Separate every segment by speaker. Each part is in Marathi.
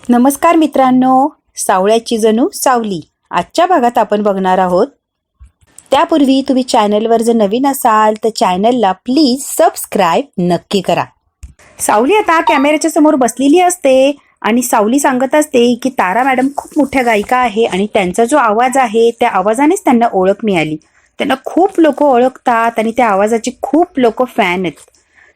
Speaker 1: नमस्कार मित्रांनो, सावळ्याची जणू सावली आजच्या भागात आपण बघणार आहोत. त्यापूर्वी तुम्ही चॅनलवर जर नवीन असाल तर चॅनलला प्लीज सबस्क्राईब नक्की करा. सावली आता कॅमेऱ्याच्या समोर बसलेली असते आणि सावली सांगत असते की तारा मॅडम खूप मोठ्या गायिका आहे आणि त्यांचा जो आवाज आहे त्या आवाजानेच त्यांना ओळख मिळाली. त्यांना खूप लोक ओळखतात आणि त्या आवाजाचे खूप लोक फॅन आहेत.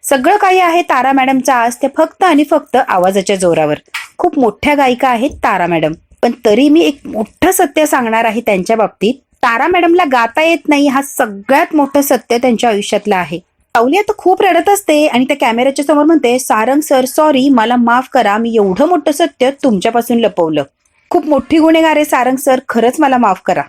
Speaker 1: सगळं काही आहे तारा मॅडमचा आज ते फक्त आणि फक्त आवाजाच्या जोरावर. खूप मोठ्या गायिका आहेत तारा मॅडम, पण तरी मी एक मोठं सत्य सांगणार आहे त्यांच्या बाबतीत. तारा मॅडमला गाता येत नाही हा सगळ्यात मोठं सत्य त्यांच्या आयुष्यातलं आहे. सावली आता खूप रडत असते आणि त्या कॅमेऱ्याच्या समोर म्हणते, सारंग सर सॉरी, मला माफ करा, मी एवढं मोठं सत्य तुमच्यापासून लपवलं. खूप मोठी गुन्हेगार आहे सारंग सर, खरंच मला माफ करा,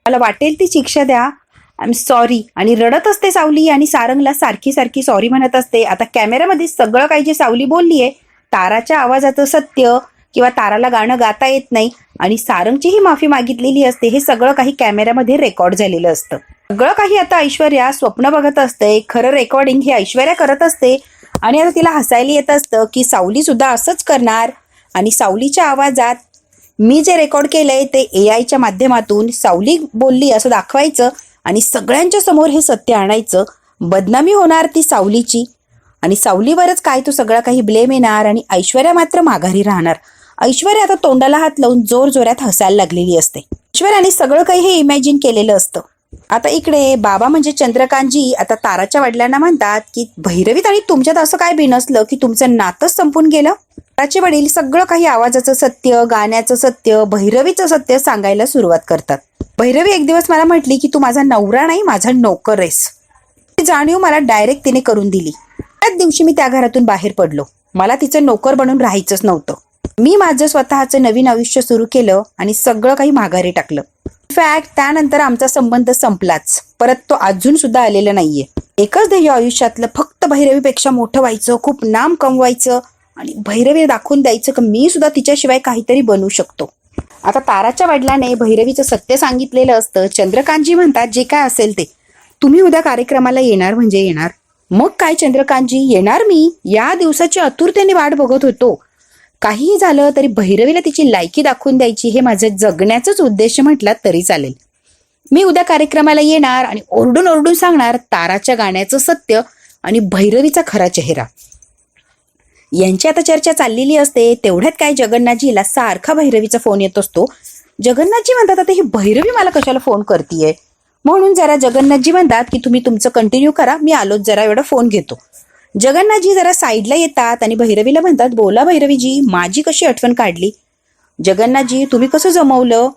Speaker 1: मला वाटेल ती शिक्षा द्या, आय एम सॉरी. आणि रडत असते सावली आणि सारंगला सारखी सारखी सॉरी म्हणत असते. आता कॅमेऱ्यामध्ये सगळं काही जे सावली बोललीये, ताराच्या आवाजाचं सत्य किंवा ताराला गाणं गाता येत नाही आणि सारंगचीही माफी मागितलेली असते, हे सगळं काही कॅमेऱ्यामध्ये रेकॉर्ड झालेलं असतं. सगळं काही आता ऐश्वर्या स्वप्न बघत असते, खरं रेकॉर्डिंग हे ऐश्वर्या करत असते आणि आता तिला हसायला येत असतं की सावली सुद्धा असंच करणार. आणि सावलीच्या आवाजात मी जे रेकॉर्ड केलंय ते AI च्या माध्यमातून सावली बोलली असं दाखवायचं आणि सगळ्यांच्या समोर हे सत्य आणायचं. बदनामी होणार ती सावलीची आणि सावलीवरच काय तो सगळा काही ब्लेम येणार आणि ऐश्वर्या मात्र माघारी राहणार. ऐश्वर्या आता तोंडाला हात लावून जोर जोरात हसायला लागलेली असते. ऐश्वर्याने सगळं काही हे इमॅजिन केलेलं असतं. आता इकडे बाबा म्हणजे चंद्रकांतजी आता ताराच्या वडिलांना म्हणतात की भैरवीत आणि तुमच्यात असं काय बिनसलं की तुमचं नातंच संपून गेलं. ताराचे वडील सगळं काही आवाजाचं सत्य, गाण्याचं सत्य, भैरवीचं सत्य सांगायला सुरुवात करतात. भैरवी एक दिवस मला म्हटली की तू माझा नवरा नाही, माझा नोकर आहेस. ती जाणीव मला डायरेक्ट तिने करून दिली. त्याच दिवशी मी त्या घरातून बाहेर पडलो. मला तिचं नोकर बनून राहायचंच नव्हतं. मी माझं स्वतःचं नवीन आयुष्य सुरू केलं आणि सगळं काही माघारी टाकलं. इनफॅक्ट त्यानंतर आमचा संबंध संपलाच, परत तो अजून सुद्धा आलेला नाहीये. एकच ध्येय आयुष्यातलं, फक्त भैरवीपेक्षा मोठं व्हायचं, खूप नाम कमवायचं आणि भैरवी दाखवून द्यायचं की मी सुद्धा तिच्याशिवाय काहीतरी बनू शकतो. आता ताराच्या वडिलाने भैरवीचं सत्य सांगितलेलं असतं. चंद्रकांतजी म्हणतात जे काय असेल ते, तुम्ही उद्या कार्यक्रमाला येणार म्हणजे येणार. मग काय चंद्रकांतजी, येणार मी. या दिवसाची आतुरतेने वाट बघत होतो. काहीही झालं तरी भैरवीला तिची लायकी दाखवून द्यायची, हे माझं जगण्याचंच उद्देश म्हटला तरी चालेल. मी उद्या कार्यक्रमाला येणार आणि ओरडून ओरडून सांगणार ताराच्या गाण्याचं सत्य आणि भैरवीचा खरा चेहरा. यांची आता चर्चा चाललेली असते. तेवढ्यात काय जगन्नाथजीला सारखा भैरवीचा फोन येत असतो. जगन्नाथजी म्हणतात आता ही भैरवी मला कशाला फोन करतीये, म्हणून जरा जगन्नाथजी म्हणतात की तुम्ही तुमचं कंटिन्यू करा, मी आलोच, जरा एवढा फोन घेतो. जगन्नाथजी जरा साईडला येतात आणि भैरवीला म्हणतात, बोला भैरवीजी, माझी कशी आठवण काढली. जगन्नाथजी, तुम्ही कसं जमवलं.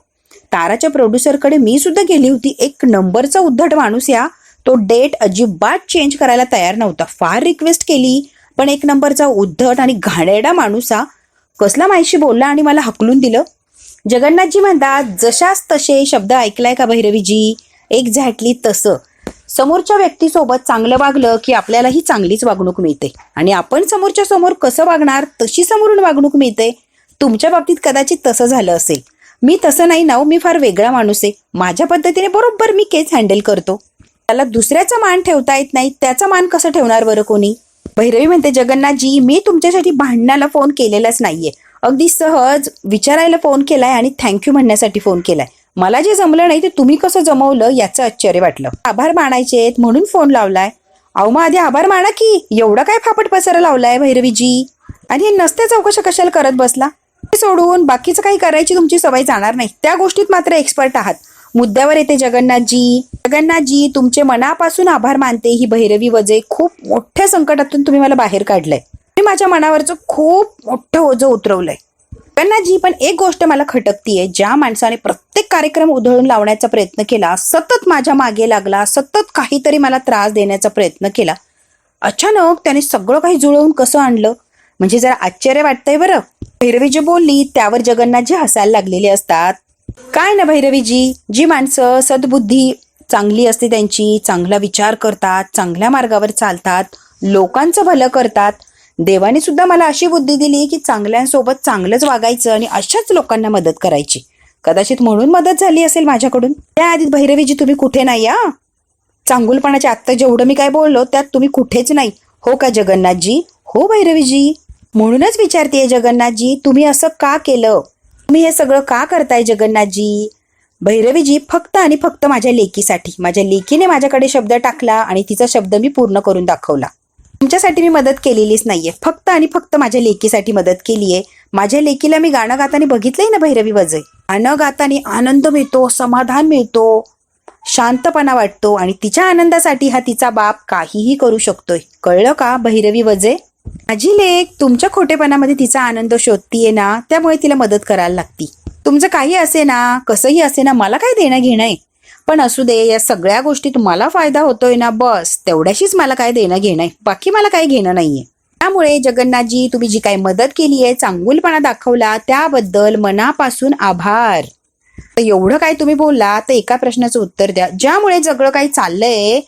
Speaker 1: ताराच्या प्रोड्युसरकडे मी सुद्धा गेली होती. एक नंबरचा उद्धट माणूस या, तो डेट अजिबात चेंज करायला तयार नव्हता. फार रिक्वेस्ट केली पण एक नंबरचा उद्धट आणि घाणेरडा माणूस हा कसला माझ्याशी बोलला आणि मला हकलून दिलं. जगन्नाथजी म्हणतात, जशाच तसे शब्द ऐकलाय का भैरवीजी, एक्झॅक्टली तसं. समोरच्या व्यक्तीसोबत चांगलं वागलं की आपल्यालाही चांगलीच वागणूक मिळते आणि आपण समोरच्या समोर कसं वागणार तशी समोरून वागणूक मिळते. तुमच्या बाबतीत कदाचित तसं झालं असेल. मी तसं नाही ना, मी फार वेगळा माणूस आहे. माझ्या पद्धतीने बरोबर मी केस हँडल करतो. त्याला दुसऱ्याचा मान ठेवता येत नाही, त्याचा मान कसं ठेवणार बरं कोणी. भैरवी म्हणते, जगन्नाथजी, मी तुमच्यासाठी भांडणाला फोन केलेलाच नाहीये. अगदी सहज विचारायला फोन केलाय आणि थँक्यू म्हणण्यासाठी फोन केलाय. मला जे जमलं नाही ते तुम्ही कसं जमवलं याचं आश्चर्य वाटलं. आभार मानायचे म्हणून फोन लावलाय. अहो मग आधी आभार माना की, एवढा काय फापट पसारा लावलाय भैरवीजी. आणि हे नसते चौकशा कशाला करत बसला. सोडून बाकीचं काही करायची तुमची सवय जाणार नाही. त्या गोष्टीत मात्र एक्सपर्ट आहात. मुद्द्यावर येते जगन्नाथजी. जगन्नाथजी, तुमचे मनापासून आभार मानते. ही भैरवी वजे खूप मोठ्या संकटातून तुम्ही मला बाहेर काढलंय. मी माझ्या मनावरचं खूप मोठं ओझं उतरवलंय. जगन्नाथजी, पण एक गोष्ट मला खटकतीये. ज्या माणसाने प्रत्येक कार्यक्रम उधळून लावण्याचा प्रयत्न केला, सतत माझ्या मागे लागला, सतत काहीतरी मला त्रास देण्याचा प्रयत्न केला, अचानक त्याने सगळं काही जुळवून कसं आणलं, म्हणजे जरा आश्चर्य वाटतंय बरं. भैरवी जे बोलली त्यावर जगन्नाथजी हसायला लागलेले असतात. काय ना भैरवीजी, जी माणसं सद्बुद्धी चांगली असते, त्यांची चांगला विचार करतात, चांगल्या मार्गावर चालतात, लोकांचं भलं करतात, देवाने सुद्धा मला अशी बुद्धी दिली की चांगल्यांसोबत चांगलंच वागायचं आणि अशाच लोकांना मदत करायची. कदाचित म्हणून मदत झाली असेल माझ्याकडून. त्याआधी भैरवीजी तुम्ही कुठे नाही. चांगुलपणाच्या आत्ता जेवढं मी काय बोललो त्यात तुम्ही कुठेच नाही. हो का जगन्नाथजी. हो भैरवीजी. म्हणूनच विचारतेय जगन्नाथजी, तुम्ही असं का केलं? तुम्ही हे सगळं का करताय जगन्नाथजी? भैरवीजी, फक्त आणि फक्त माझ्या लेकीसाठी. माझ्या लेकीने माझ्याकडे शब्द टाकला आणि तिचा शब्द मी पूर्ण करून दाखवला. तुमच्यासाठी मी मदत केलेलीच नाहीये, फक्त आणि फक्त माझ्या लेकीसाठी मदत केलीये. माझ्या लेकीला मी गाणं गाताना बघितलंय ना भैरवी वजे. गाणं गाताना आनंद मिळतो, समाधान मिळतो, शांतपणा वाटतो आणि तिच्या आनंदासाठी हा तिचा बाप काहीही करू शकतोय. कळलं का भैरवी वजे? माझी लेक तुमच्या खोटेपणामध्ये तिचा आनंद शोधतीये ना, त्यामुळे तिला मदत करायला लागती. तुमचं काही असे ना, कसंही असे ना, मला काय देणं घेणं आहे, पण असू दे, या सगळ्या गोष्टी तुम्हाला फायदा होतोय ना, बस तेवढ्याशीच मला काय देणं घेणं आहे, बाकी मला काही घेणं नाहीये. त्यामुळे जगन्नाथजी, तुम्ही जी काही मदत केली आहे, चांगुलपणा दाखवला, त्याबद्दल मनापासून आभार. तर एवढं काय तुम्ही बोलला, तर एका प्रश्नाचं उत्तर द्या. ज्यामुळे सगळं काही चाललंय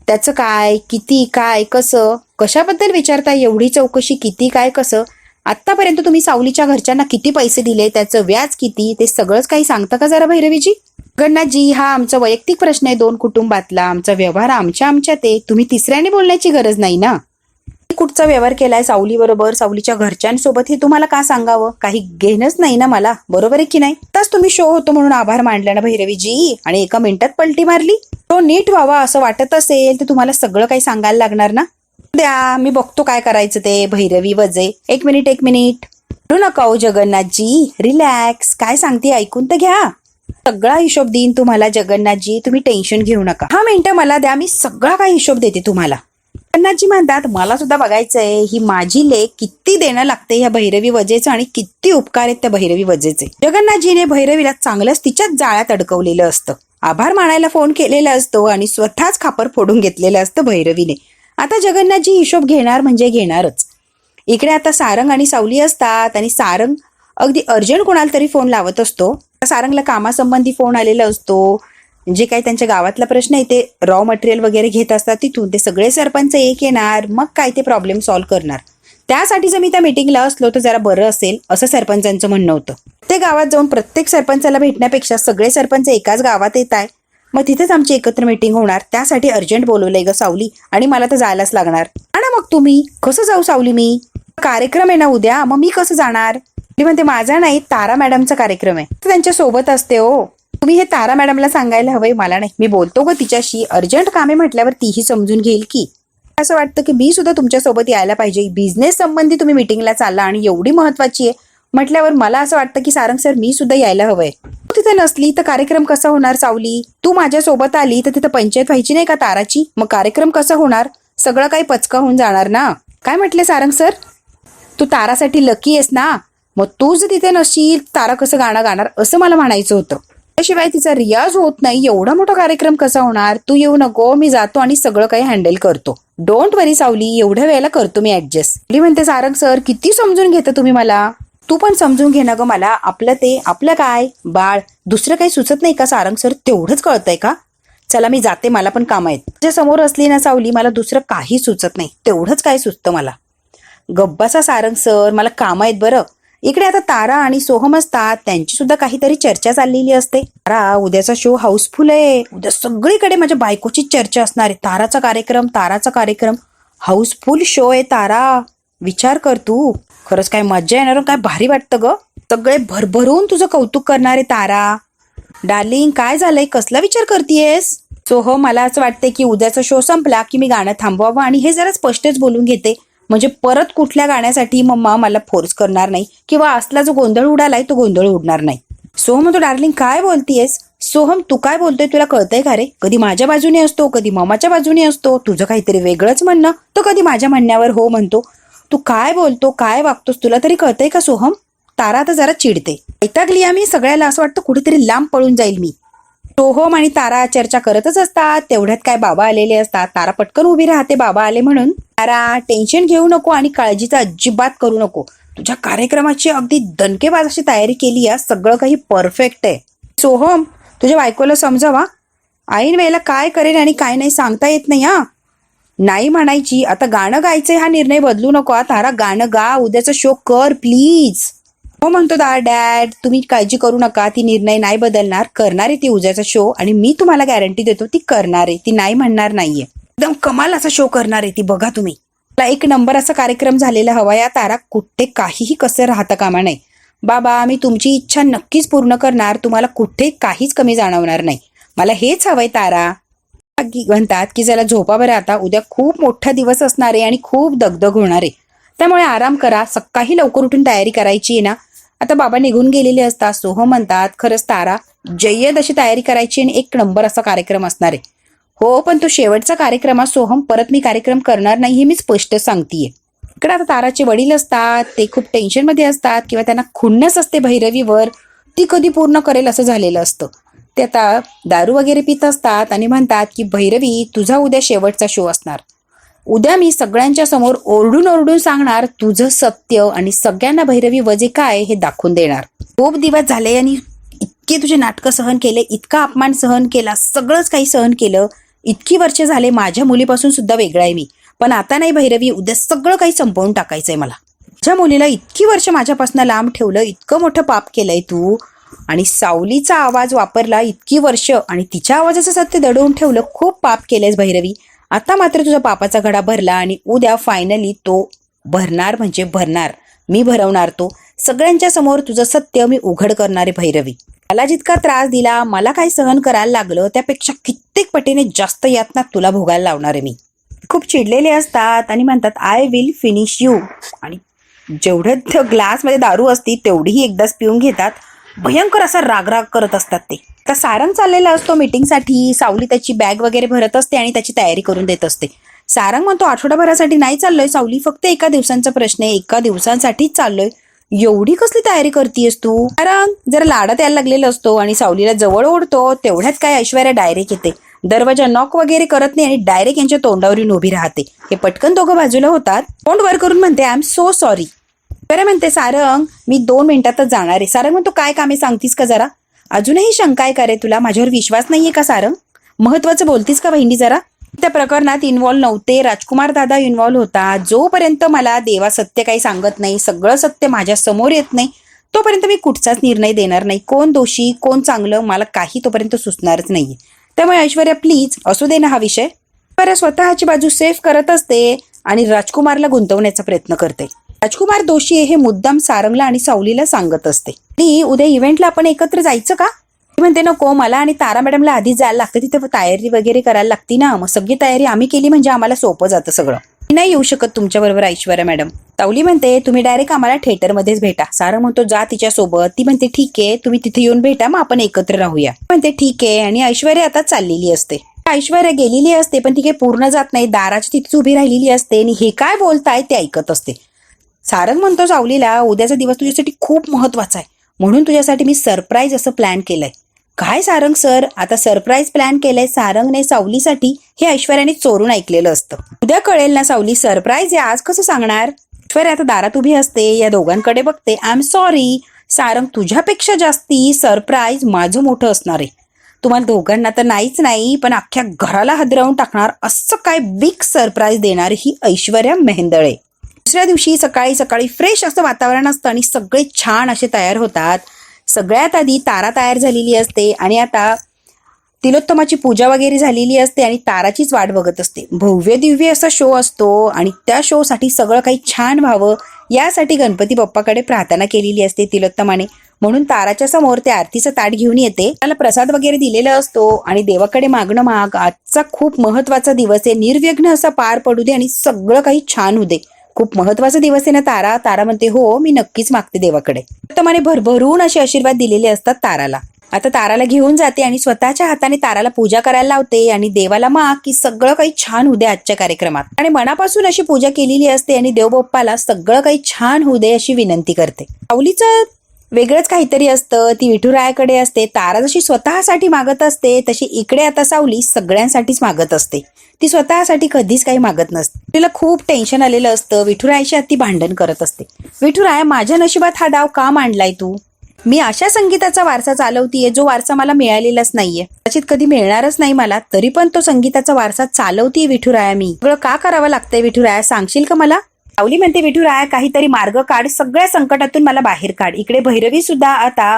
Speaker 1: त्याचं काय, किती, काय, कसं, कशाबद्दल विचारताय? एवढी चौकशी, किती, काय, कसं? आतापर्यंत तुम्ही सावलीच्या घरच्यांना किती पैसे दिले, त्याचं व्याज किती, ते सगळंच काही सांगता का जरा भैरवीजी? जगन्नाथजी, हा आमचा वैयक्तिक प्रश्न आहे, 2 कुटुंबातला. आमचा व्यवहार आमच्यात आहे, तुम्ही तिसऱ्याने बोलण्याची गरज नाही ना. कुठचा व्यवहार केलाय सावली बरोबर, सावलीच्या घरच्यांसोबत, हे तुम्हाला का सांगावं? काही घेणंच नाही ना मला, बरोबर आहे की नाही? आताच तुम्ही शो होतो म्हणून आभार मानला ना भैरवीजी, आणि एका मिनिटात पलटी मारली. तो नीट व्हावा असं वाटत असेल तर तुम्हाला सगळं काही सांगायला लागणार ना. द्या, मी बघतो काय करायचं ते. भैरवी वजे, एक मिनिट करू नका हो जगन्नाथजी, रिलॅक्स. काय सांगते ऐकून तर घ्या. सगळा हिशोब देईन तुम्हाला जगन्नाथजी, तुम्ही टेन्शन घेऊ नका. 10 मिनिटं मला द्या, मी सगळा काही हिशोब देते तुम्हाला. जगन्नाथजी म्हणतात, मला सुद्धा बघायचंय ही माझी लेक किती देणं लागते ह्या भैरवी वजेचं आणि किती उपकार आहेत त्या भैरवी वजेचे. जगन्नाथजीने भैरवीला चांगलंच तिच्याच जाळ्यात अडकवलेलं असतं. आभार मानायला फोन केलेला असतो आणि स्वतःच खापर फोडून घेतलेलं असतं भैरवीने. आता जगन्नाथजी हिशोब घेणार म्हणजे घेणारच. इकडे आता सारंग आणि सावली असतात आणि सारंग अगदी अर्जंट कोणाला तरी फोन लावत असतो. सारंगला कामासंबंधी फोन आलेला असतो. जे काही त्यांच्या गावातला प्रश्न आहे ते रॉ मटेरियल वगैरे घेत असतात तिथून. ते सगळे सरपंच एक येणार, मग काय ते प्रॉब्लेम सॉल्व्ह करणार. त्यासाठी जर मी त्या मीटिंगला असलो तर जरा बरं असेल, असं सरपंचांचं म्हणणं होतं. ते गावात जाऊन प्रत्येक सरपंचाला भेटण्यापेक्षा सगळे सरपंच एकाच गावात येत आहे, मग तिथेच आमची एकत्र मीटिंग होणार. त्यासाठी अर्जंट बोलवलंय ग सावली, आणि मला तर जायलाच लागणार. आणि मग तुम्ही कसं जाऊ सावली? मी कार्यक्रम आहे ना उद्या, मग मी कसं जाणार? ती म्हणते, माझा नाही, तारा मॅडमचा कार्यक्रम आहे, तर त्यांच्या सोबत असते हो. तुम्ही हे तारा मॅडमला सांगायला हवंय, मला नाही. मी बोलतो ग तिच्याशी, अर्जंट कामे म्हटल्यावर तीही समजून घेईल की. असं वाटतं की मी सुद्धा तुमच्या सोबत यायला पाहिजे. बिझनेस संबंधी तुम्ही मीटिंगला चालला आणि एवढी महत्वाची आहे म्हटल्यावर मला असं वाटतं की सारंग सर, मी सुद्धा यायला हवंय. तू तिथे नसली तर कार्यक्रम कसा होणार सावली? तू माझ्या सोबत आली तर तिथं पंचायत व्हायची नाही का ताराची? मग कार्यक्रम कसा होणार? सगळं काही पचका होऊन जाणार ना. काय म्हटले सारंग सर? तू तारासाठी लकी आहेस ना, मग तू जर तिथे नसशील तारा कसं गाणं गाणार, असं मला म्हणायचं होतं. त्याशिवाय तिचा रियाज होत नाही, एवढा मोठा कार्यक्रम कसा होणार? तू येऊ नको, मी जातो आणि सगळं काही हँडल करतो. डोंट वरी सावली, एवढ्या वेळेला करतो मी ऍडजस्ट. म्हणते सारंग सर, किती समजून घेतं तुम्ही मला. तू पण समजून घे ना ग मला. आपलं काय बाळ, दुसरं काही सुचत नाही का सारंग सर? तेवढंच कळतंय का? चला मी जाते, मला पण काम आहेत. तुझ्या समोर असली ना सावली, मला दुसरं काही सुचत नाही, तेवढंच काय सुचतं मला. गब्बासा सारंग सर, मला काम आहेत बरं. इकडे आता तारा आणि सोहम असतात, त्यांची सुद्धा काहीतरी चर्चा चाललेली असते. तारा, उद्याचा शो हाऊसफुल आहे. उद्या सगळीकडे माझ्या बायकोची चर्चा असणार आहे. ताराचा कार्यक्रम हाऊसफुल शो आहे तारा. विचार कर तू, खरंच काय मज्जा येणार, काय भारी वाटतं ग. सगळे भरभरून तुझं कौतुक करणारे तारा. डार्लिंग, काय झालंय, कसला विचार करतेयस? सोहम, मला असं वाटतंय की उद्याचा शो संपला की मी गाणं थांबवावं आणि हे जरा स्पष्टच बोलून घेते, म्हणजे परत कुठल्या गाण्यासाठी मम्मा मला फोर्स करणार नाही, किंवा असला जो गोंधळ उडालाय तो गोंधळ उडणार नाही. सोहम म्हणतो, डार्लिंग काय बोलतीयस? सोहम, तू काय बोलतोय तुला कळतंय का रे? कधी माझ्या बाजूने असतो, कधी मम्माच्या बाजूने असतो. तुझं काहीतरी वेगळंच म्हणणं, तो कधी माझ्या म्हणण्यावर हो म्हणतो. तू काय बोलतो, काय वागतोस, तुला तरी कळतंय का सोहम? तारा आता जरा चिडते. वैतागली आम्ही सगळ्याला, असं वाटतं कुठेतरी लांब पळून जाईल मी. सोहम आणि तारा चर्चा करतच असतात. तेवढ्यात काय बाबा आलेले असतात. तारा पटकन उभी राहते बाबा आले म्हणून. तारा, टेन्शन घेऊ नको आणि काळजीचा अजिबात करू नको. तुझ्या कार्यक्रमाची अगदी दणकेबाज अशी तयारी केली आहे, सगळं काही परफेक्ट आहे. सोहम, तुझ्या बायकोला समजावा, ऐन वेळेला काय करेल आणि काय नाही सांगता येत नाही. हा नाही म्हणायची. आता गाणं गायचंय हा निर्णय बदलू नको. तारा, गाणं गा, उद्याचा शो कर प्लीज. हो म्हणतो डॅड, तुम्ही काळजी करू नका, ती निर्णय नाही बदलणार, करणार आहे ती उद्याचा शो, आणि मी तुम्हाला गॅरंटी देतो ती करणार आहे, ती नाही म्हणणार नाहीये. एकदम कमाल असा शो करणार आहे ती, बघा तुम्ही. मला एक नंबर असा कार्यक्रम झालेला हवा. या तारा कुठे काहीही कसं राहता कामा नये. बाबा मी तुमची इच्छा नक्कीच पूर्ण करणार. तुम्हाला कुठे काहीच कमी जाणवणार नाही. मला हेच हवंय तारा. म्हणतात की चला झोपा बरं आता. उद्या खूप मोठा दिवस असणार आहे आणि खूप दगदग होणार आहे. त्यामुळे आराम करा. सकाळी लवकर उठून तयारी करायची आहे ना. आता बाबा निघून गेलेले असतात. सोहम म्हणतात खरंच तारा जय्यद अशी तयारी करायची आणि एक नंबर असा कार्यक्रम असणार आहे. हो पण तो शेवटचा कार्यक्रम सोहम, परत मी कार्यक्रम करणार नाही हे मी स्पष्ट सांगतेय. इकडे आता ताराचे वडील असतात. ते खूप टेन्शन मध्ये असतात किंवा त्यांना खुन्नस असते भैरवीवर. ती कधी पूर्ण करेल असं झालेलं असतं. ते आता दारू वगैरे पित असतात आणि म्हणतात की भैरवी तुझा उद्या शेवटचा शो असणार. उद्या मी सगळ्यांच्या समोर ओरडून ओरडून सांगणार तुझं सत्य आणि सगळ्यांना भैरवी वजे काय हे दाखवून देणार. खूप दिवस झाले आणि इतके तुझे नाटकं सहन केले, इतका अपमान सहन केला, सगळंच काही सहन केलं. इतकी वर्ष झाले. माझ्या मुलीपासून सुद्धा वेगळा आहे मी. पण आता नाही भैरवी, उद्या सगळं काही संपवून टाकायचंय मला. माझ्या मुलीला इतकी वर्ष माझ्यापासून लांब ठेवलं, इतकं मोठं पाप केलंय तू. आणि सावलीचा आवाज वापरला इतकी वर्ष आणि तिच्या आवाजाचं सत्य दडवून ठेवलं. खूप पाप केलंयस भैरवी. आता मात्र तुझा पापाचा घडा भरला आणि उद्या फायनली तो भरणार म्हणजे भरणार. मी भरवणार तो. सगळ्यांच्या समोर तुझं सत्य मी उघड करणारे भैरवी. मला जितका त्रास दिला, मला काही सहन करायला लागलं त्यापेक्षा कित्येक पटीने जास्त यातना तुला भोगायला लावणार आहे मी. खूप चिडलेले असतात आणि म्हणतात आय विल फिनिश यू. आणि जेवढं ग्लासमध्ये दारू असती तेवढीही एकदाच पिऊन घेतात. भयंकर असा रागराग करत असतात ते. तर सारंग चाललेला असतो मीटिंगसाठी. सावली त्याची बॅग वगैरे भरत असते आणि त्याची तयारी करून देत असते. सारंग म्हणतो आठवडाभरासाठी नाही चाललोय सावली, फक्त एका दिवसांचा प्रश्न आहे, एका दिवसांसाठीच चाललोय. एवढी कसली तयारी करतीयस तू? सारंग जरा लाडात यायला लागलेला असतो आणि सावलीला जवळ ओढतो. तेवढ्यात काय ऐश्वर्या डायरेक्ट येते. दरवाजा नॉक वगैरे करत नाही आणि डायरेक्ट यांच्या तोंडावर येऊन उभी राहते. हे पटकन दोघं बाजूला होतात. तोंड वर करून म्हणते आय एम सो सॉरी. बरं म्हणते सारंग मी 2 मिनिटातच जाणार आहे. सारंग म्हणतो काय कामे सांगतीस का जरा? अजूनही शंका आहे का रे तुला? माझ्यावर विश्वास नाहीये का सारंग? महत्वाचं बोलतीस का बहिणी जरा? त्या प्रकरणात इन्व्हॉल्व नव्हते. राजकुमार दादा इन्व्हॉल्व होता. जोपर्यंत मला देवा सत्य काही सांगत नाही, सगळं सत्य माझ्या समोर येत नाही, तोपर्यंत मी कुठचाच निर्णय देणार नाही. कोण दोषी कोण चांगलं मला काही तोपर्यंत सुचणारच नाहीये. त्यामुळे ऐश्वर्या प्लीज असू दे ना हा विषय. बरं स्वतःची बाजू सेफ करत असते आणि राजकुमारला गुंतवण्याचा प्रयत्न करते. राजकुमार दोषी आहे हे मुद्दाम सारंगला आणि सावलीला सांगत असते. ती उद्या इव्हेंटला आपण एकत्र जायचं का? म्हणते नको, मला आणि तारा मॅडमला आधी जायला लागतं, तिथे तयारी वगैरे करायला लागती ना. मग सगळी तयारी आम्ही केली म्हणजे आम्हाला सोपं जातं सगळं. मी नाही येऊ शकत तुमच्या बरोबर ऐश्वर्या मॅडम. सावली म्हणते तुम्ही डायरेक्ट आम्हाला थिएटरमध्येच भेटा. सारंग म्हणतो जा तिच्या सोबत. ती म्हणते ठीक आहे तुम्ही तिथे येऊन भेटा, मग आपण एकत्र राहूया. म्हणते ठीक आहे. आणि ऐश्वर्या आता चाललेली असते. ऐश्वर्या गेलेली असते पण ती काही पूर्ण जात नाही. दाराची तिथेच उभी राहिलेली असते आणि हे काय बोलताय ते ऐकत असते. सारंग म्हणतो सावलीला उद्याचा दिवस तुझ्यासाठी खूप महत्वाचा आहे, म्हणून तुझ्यासाठी मी सरप्राईज असं प्लॅन केलंय. काय सारंग सर? आता सरप्राईज प्लॅन केलंय सारंगने सावलीसाठी हे ऐश्वर्याने चोरून ऐकलेलं असतं. उद्या कळेल ना सावली सरप्राईज आहे, आज कसं सांगणार? ऐश्वर्या आता दारात उभी असते. या दोघांकडे बघते. आय एम सॉरी सारंग, तुझ्यापेक्षा जास्ती सरप्राईज माझं मोठं असणार आहे. तुम्हाला दोघांना तर नाहीच नाही पण अख्ख्या घराला हादरवून टाकणार असं काय बिग सरप्राईज देणार ही ऐश्वर्या मेहेंदळे. दुसऱ्या दिवशी सकाळी सकाळी फ्रेश असं वातावरण असतं आणि सगळे छान असे तयार होतात. सगळ्यात आधी तारा तयार झालेली असते आणि आता तिलोत्तमाची पूजा वगैरे झालेली असते आणि ताराचीच वाट बघत असते. भव्य दिव्य असा शो असतो आणि त्या शो साठी सगळं काही छान व्हावं यासाठी गणपती बाप्पाकडे प्रार्थना केलेली असते तिलोत्तमाने. म्हणून ताराच्या समोर ते आरतीचं ताट घेऊन येते. त्याला प्रसाद वगैरे दिलेला असतो आणि देवाकडे मागणं माग. आजचा खूप महत्वाचा दिवस आहे, निर्विघ्न असा पार पडू दे आणि सगळं काही छान होऊ दे. खूप महत्वाचा दिवस आहे ना तारा? तारा म्हणते हो मी नक्कीच मागते देवाकडे. तिलोत्तमाने भरभरून असे आशीर्वाद दिलेले असतात ताराला. आता ताराला घेऊन जाते आणि स्वतःच्या हाताने ताराला पूजा करायला लावते आणि देवाला माग की सगळं काही छान होऊ दे आजच्या कार्यक्रमात. आणि मनापासून अशी पूजा केलेली असते आणि देवबाप्पाला सगळं काही छान होऊ दे अशी विनंती करते. सावलीचं वेगळंच काहीतरी असतं. ती विठुरायाकडे असते. तारा जशी स्वतःसाठी मागत असते तशी इकडे आता सावली सगळ्यांसाठीच मागत असते. ती स्वतःसाठी कधीच काही मागत नसते. तिला खूप टेन्शन आलेलं असतं. विठुरायाशी ती भांडण करत असते. विठुराया माझ्या नशिबात हा डाव का मांडलाय तू? मी अशा संगीताचा वारसा चालवतीये जो वारसा मला मिळालेलाच नाहीये, कदाचित कधी मिळणारच नाही मला, तरी पण तो संगीताचा वारसा चालवतीये विठुराया. मी सगळं का करावं लागतंय विठुराया, सांगशील का मला? सावली म्हणते विठुराया काहीतरी मार्ग काढ, सगळ्या संकटातून मला बाहेर काढ. इकडे भैरवी सुद्धा आता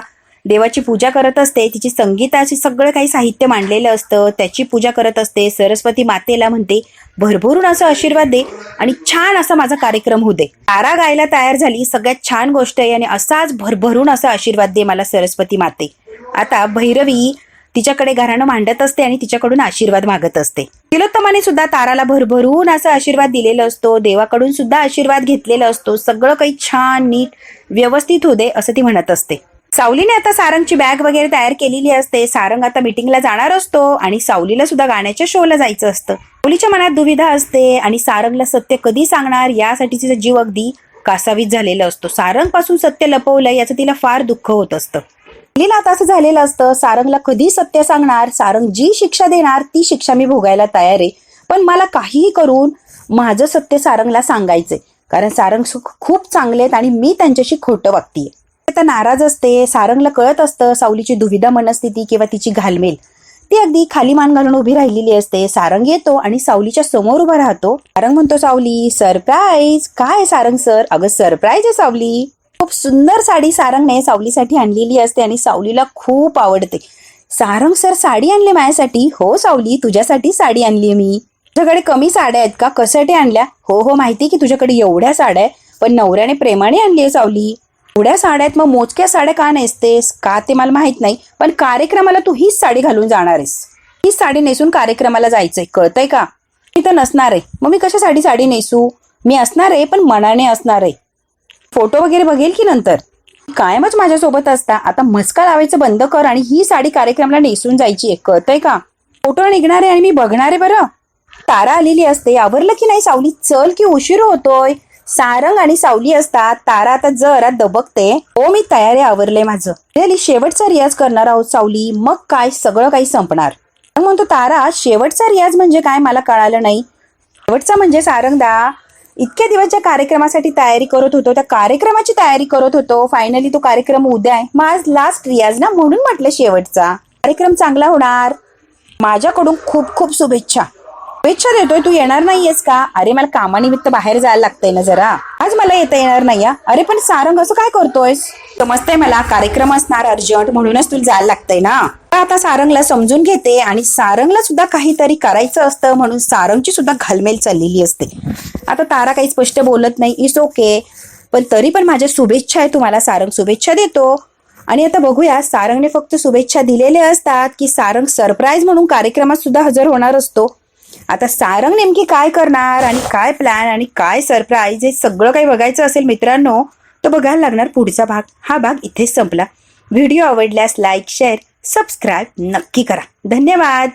Speaker 1: देवाची पूजा करत असते, तिची संगीताचे सगळं काही साहित्य मांडलेलं असतं, त्याची पूजा करत असते. सरस्वती मातेला म्हणते भरभरून असं आशीर्वाद दे आणि छान असा माझा कार्यक्रम होऊ दे. तारा गायला तयार झाली, सगळ्यात छान गोष्ट आहे, आणि असाच भरभरून असा आशीर्वाद दे मला सरस्वती माते. आता भैरवी तिच्याकडे घराणं मांडत असते आणि तिच्याकडून आशीर्वाद मागत असते. तिलोत्तमाने सुद्धा ताराला भरभरून असा आशीर्वाद दिलेला असतो, देवाकडून सुद्धा आशीर्वाद घेतलेला असतो. सगळं काही छान नीट व्यवस्थित होऊ दे असं ती म्हणत असते. सावलीने आता सारंगची बॅग वगैरे तयार केलेली असते. सारंग आता मीटिंगला जाणार असतो आणि सावलीला सुद्धा गाण्याच्या शोला जायचं असतं. सावलीच्या मनात दुविधा असते आणि सारंगला सत्य कधी सांगणार यासाठी तिचा जीव अगदी कासावीस झालेला असतो. सारंग पासून सत्य लपवलंय याचं तिला फार दुःख होत असतं. लीला आता असं झालेलं असतं, सारंगला कधी सत्य सांगणार, सारंग जी शिक्षा देणार ती शिक्षा मी भोगायला तयार आहे, पण मला काहीही करून माझं सत्य सारंगला सांगायचंय, कारण सारंग खूप चांगले आहेत आणि मी त्यांच्याशी खोटं वागतीये. आता नाराज असते. सारंगला कळत असतं सावलीची दुविधा मनस्थिती किंवा तिची घालमेल. ती अगदी खाली मान घालून उभी राहिलेली असते. सारंग येतो आणि सावलीच्या समोर उभा राहतो. सारंग म्हणतो, सावली सरप्राईज. काय सारंग सर? अगं सरप्राईज आहे सावली. खूप सुंदर साडी सारंगने सावलीसाठी आणलेली असते आणि सावलीला खूप आवडते. सारंग सर साडी आणली माझ्यासाठी? हो सावली, तुझ्यासाठी साडी आणली मी. तुझ्याकडे कमी साड्या आहेत का? कशासाठी आणल्या? हो माहिती की तुझ्याकडे एवढ्या साड्या आहे, पण नवऱ्याने प्रेमाने आणली आहे सावली. एवढ्या साड्या आहेत, मग मोजक्या साड्या का नेसतेस? का ते मला माहित नाही, पण कार्यक्रमाला तू हीच साडी घालून जाणार आहेस. हीच साडी नेसून कार्यक्रमाला जायचंय, कळतंय का? मी तर नसणार आहे, मग मी कशासाठी साडी नेसू? मी असणार आहे पण मनाने असणार आहे. फोटो वगैरे बघेल की नंतर. कायमच माझ्यासोबत असता, आता मस्का लावायचं बंद कर आणि ही साडी कार्यक्रमाला नेसून जायची आहे, कळतंय का? फोटो निघणार आहे आणि मी बघणार आहे बरं. तारा आलेली असते. आवरलं की नाही सावली? चल की उशीर होतोय. सारंग आणि सावली असतात. तारा आता जरा दबकते. हो मी तयार आहे, आवरलंय माझं. रिअली शेवटचा रियाज करणार आहोत सावली, मग काय सगळं काही संपणार. म्हणतो तारा शेवटचा रियाज म्हणजे काय मला कळालं नाही. शेवटचा म्हणजे सारंगदा इतक्या दिवस ज्या कार्यक्रमासाठी तयारी करत होतो त्या कार्यक्रमाची तयारी करत होतो, फायनली तो कार्यक्रम उद्या आहे, मग आज लास्ट रियाज ना, म्हणून म्हटलं शेवटचा. कार्यक्रम चांगला होणार. माझ्याकडून खूप खूप शुभेच्छा. शुभेच्छा देतोय, तू येणार नाहीयेस का? अरे मला कामानिमित्त बाहेर जायला लागतंय ना जरा, आज मला येता येणार नाही. अरे पण सारंग असं काय करतोयस? समजतंय मला, कार्यक्रम असणार अर्जंट म्हणूनच तुला जायला लागतंय ना. आता सारंगला समजून घेते आणि सारंगला सुद्धा काहीतरी करायचं असतं म्हणून सारंगची सुद्धा घालमेल चाललेली असते. आता तारा काही स्पष्ट बोलत नाही, इट्स ओके, पण तरी पण माझ्या शुभेच्छा आहे तुम्हाला. सारंग शुभेच्छा देतो आणि आता बघूया सारंगने फक्त शुभेच्छा दिलेल्या असतात की सारंग सरप्राईज म्हणून कार्यक्रमात सुद्धा हजर होणार असतो. आता सारंग नेमकी काय करणार आणि काय प्लॅन आणि काय सरप्राईज हे सगळं काही बघायचं असेल मित्रांनो, तर बघायला लागणार पुढचा भाग. हा भाग इथेच संपला. व्हिडिओ आवडल्यास लाईक, शेअर, सबस्क्राईब नक्की करा. धन्यवाद.